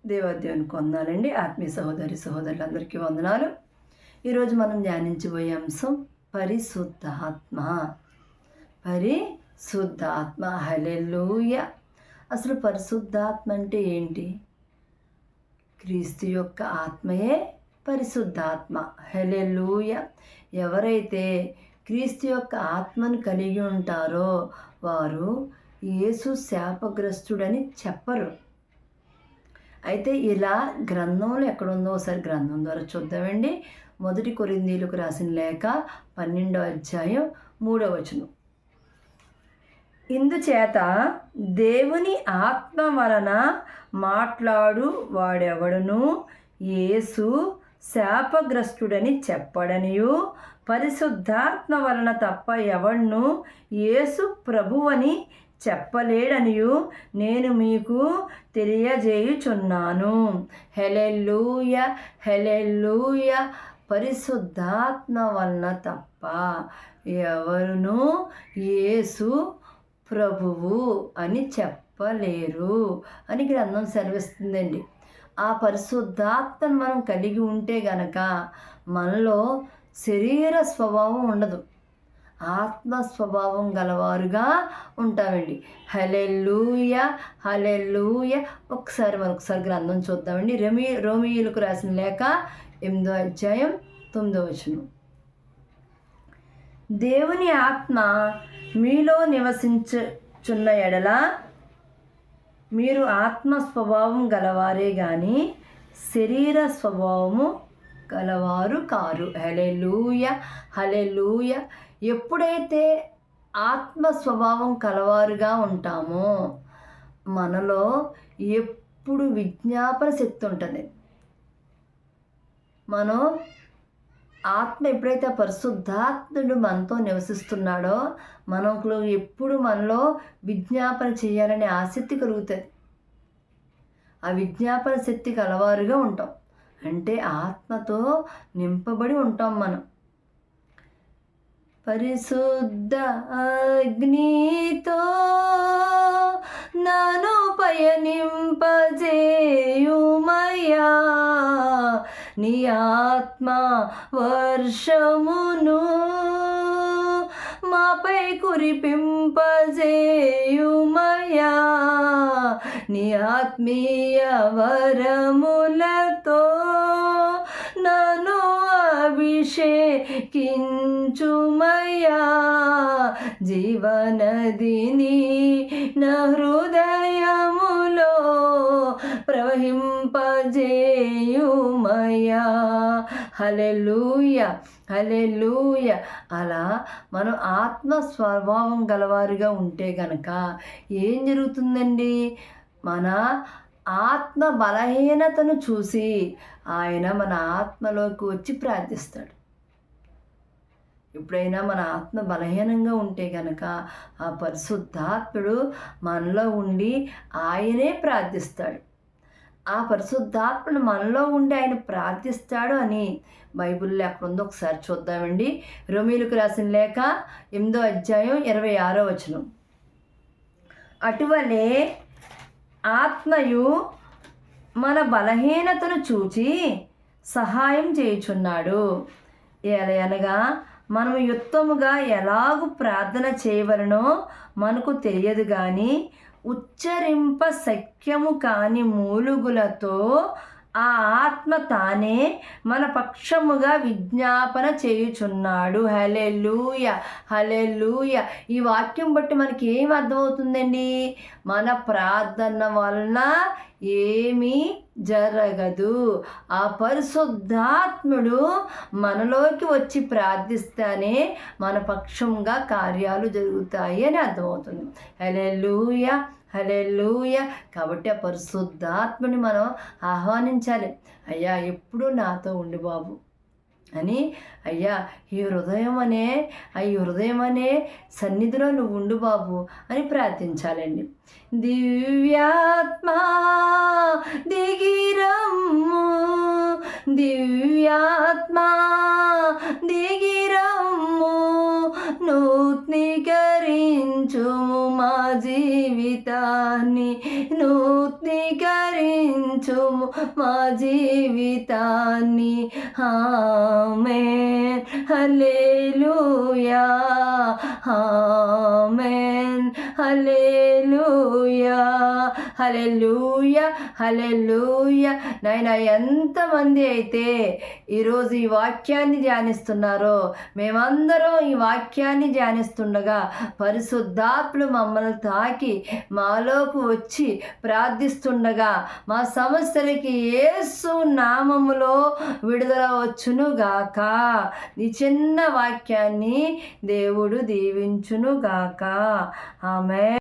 దేవాదేవునికి వందనాలండి. ఆత్మీయ సహోదరి సహోదరులందరికీ వందనాలు. ఈరోజు మనం ధ్యానించబోయే అంశం పరిశుద్ధాత్మ. పరిశుద్ధాత్మ. హల్లెలూయా. అసలు పరిశుద్ధాత్మ అంటే ఏంటి? క్రీస్తు యొక్క ఆత్మయే పరిశుద్ధాత్మ. హల్లెలూయా. ఎవరైతే క్రీస్తు యొక్క ఆత్మను కలిగి ఉంటారో వారు యేసు శాపగ్రస్తుడని చెప్పరు. అయితే ఇలా గ్రంథంలో ఎక్కడుందో ఒకసారి గ్రంథం ద్వారా చూద్దామండి. 1 కొరింథీయులకు రాసిన లేఖ 12వ అధ్యాయం 3వ వచనం. ఇందుచేత దేవుని ఆత్మ వలన మాట్లాడు వాడెవడును యేసు శాపగ్రస్తుడని చెప్పడనియు, పరిశుద్ధాత్మ వలన తప్ప ఎవడును యేసు ప్రభువని చెప్పలేడనియు నేను మీకు తెలియజేయుచున్నాను. హల్లెలూయా. హల్లెలూయా. పరిశుద్ధాత్మ వలన తప్ప ఎవరును యేసు ప్రభువు అని చెప్పలేరు అని గ్రంథం సెలవిస్తుందండి. ఆ పరిశుద్ధాత్మను మనం కలిగి ఉంటే గనక మనలో శరీర స్వభావం ఉండదు, ఆత్మ స్వభావం గలవారుగా ఉంటామండి. హల్లెలూయా. హల్లెలూయా. ఒకసారి గ్రంథం చూద్దామండి. రోమీయులకు రాసిన లేఖ 8వ అధ్యాయం 9వ వచనం. దేవుని ఆత్మ మీలో నివసించుచున్న ఎడల మీరు ఆత్మ స్వభావం గలవారే కానీ శరీర స్వభావము గలవారు కారు. హల్లెలూయా. హల్లెలూయా. ఎప్పుడైతే ఆత్మ స్వభావం కలవారుగా ఉంటామో మనలో ఎప్పుడు విజ్ఞాపన శక్తి ఉంటుంది. మనం ఆత్మ ఎప్పుడైతే పరిశుద్ధాత్ముడు మనతో నివసిస్తున్నాడో మనకు ఎప్పుడు మనలో విజ్ఞాపన చేయాలనే ఆసక్తి కలుగుతుంది. ఆ విజ్ఞాపన శక్తి కలవారుగా ఉంటాం. అంటే ఆత్మతో నింపబడి ఉంటాం మనం. పరిశుద్ధ అగ్నితో నన్ను పయనింపజేయుమయ్యా, నీ ఆత్మ వర్షమును మాపై కురిపింపజేయుమయ్యా, నీ ఆత్మీయ వరములతో నన్ను అభిషేకించుమయ్యా, జీవనదిని నా హృదయములో ప్రవహింపజేయుమయ్యా. హల్లెలూయా. హల్లెలూయా. అలా మనం ఆత్మ స్వభావం గలవారుగా ఉంటే గనక ఏం జరుగుతుందండి? మన ఆత్మ బలహీనతను చూసి ఆయన మన ఆత్మలోకి వచ్చి ప్రార్థిస్తాడు. ఎప్పుడైనా మన ఆత్మ బలహీనంగా ఉంటే గనక ఆ పరిశుద్ధాత్ముడు మనలో ఉండి ఆయనే ప్రార్థిస్తాడు. ఆ పరిశుద్ధాత్మను మనలో ఉండి ఆయన ప్రార్థిస్తాడు అని బైబిల్లో ఎక్కడ ఉందో ఒకసారి చూద్దామండి. రోమీయులకు రాసిన లేఖ 8వ అధ్యాయం 26వ వచనం. అటువలే ఆత్మయు మన బలహీనతను చూచి సహాయం చేయుచున్నాడు. అనగా మనము యుక్తముగా ఎలాగూ ప్రార్థన చేయవలనో మనకు తెలియదు కానీ ఉచ్చరింప శక్యము కాని మూలుగులతో ఆ ఆత్మ తానే మన పక్షముగా విజ్ఞాపన చేయుచున్నాడు. హల్లెలూయా. హల్లెలూయా. ఈ వాక్యం బట్టి మనకి ఏం అర్థమవుతుందండి? మన ప్రార్థన వలన ఏమీ జరగదు. ఆ పరిశుద్ధాత్ముడు మనలోకి వచ్చి ప్రార్థిస్తేనే మన పక్షంగా కార్యాలు జరుగుతాయి అని అర్థమవుతుంది. హల్లెలూయా. హల్లెలూయా. కాబట్టి ఆ పరిశుద్ధాత్మని మనం ఆహ్వానించాలి. అయ్యా ఎప్పుడు నాతో ఉండి బాబు అని, అయ్యా ఈ హృదయం అనే సన్నిధిలో నువ్వు ఉండు బాబు అని ప్రార్థించాలండి. దివ్యాత్మా దిగిరమ్ము, దివ్యాత్మా దిగిరమ్ము, నూతనీకరించుము మా జీవితాన్ని, నూతనీకరించుము అలంకరించుము మా జీవితాన్ని. ఆమేన్ హల్లెలూయా, ఆమేన్ హల్లెలూయా, హల్లెలూయా, హల్లెలూయా. నాయనా, ఎంతమంది అయితే ఈరోజు ఈ వాక్యాన్ని ధ్యానిస్తున్నారో, మేమందరం ఈ వాక్యాన్ని ధ్యానిస్తుండగా పరిశుద్ధాత్ముడు మమ్మల్ని తాకి మాలోకి వచ్చి ప్రార్థిస్తుండగా మా సమస్యలకి యేసు నామములో విడుదల వచ్చునుగాక. ఈ చిన్న వాక్యాన్ని దేవుడు దీవించునుగాక. ఆమేన్.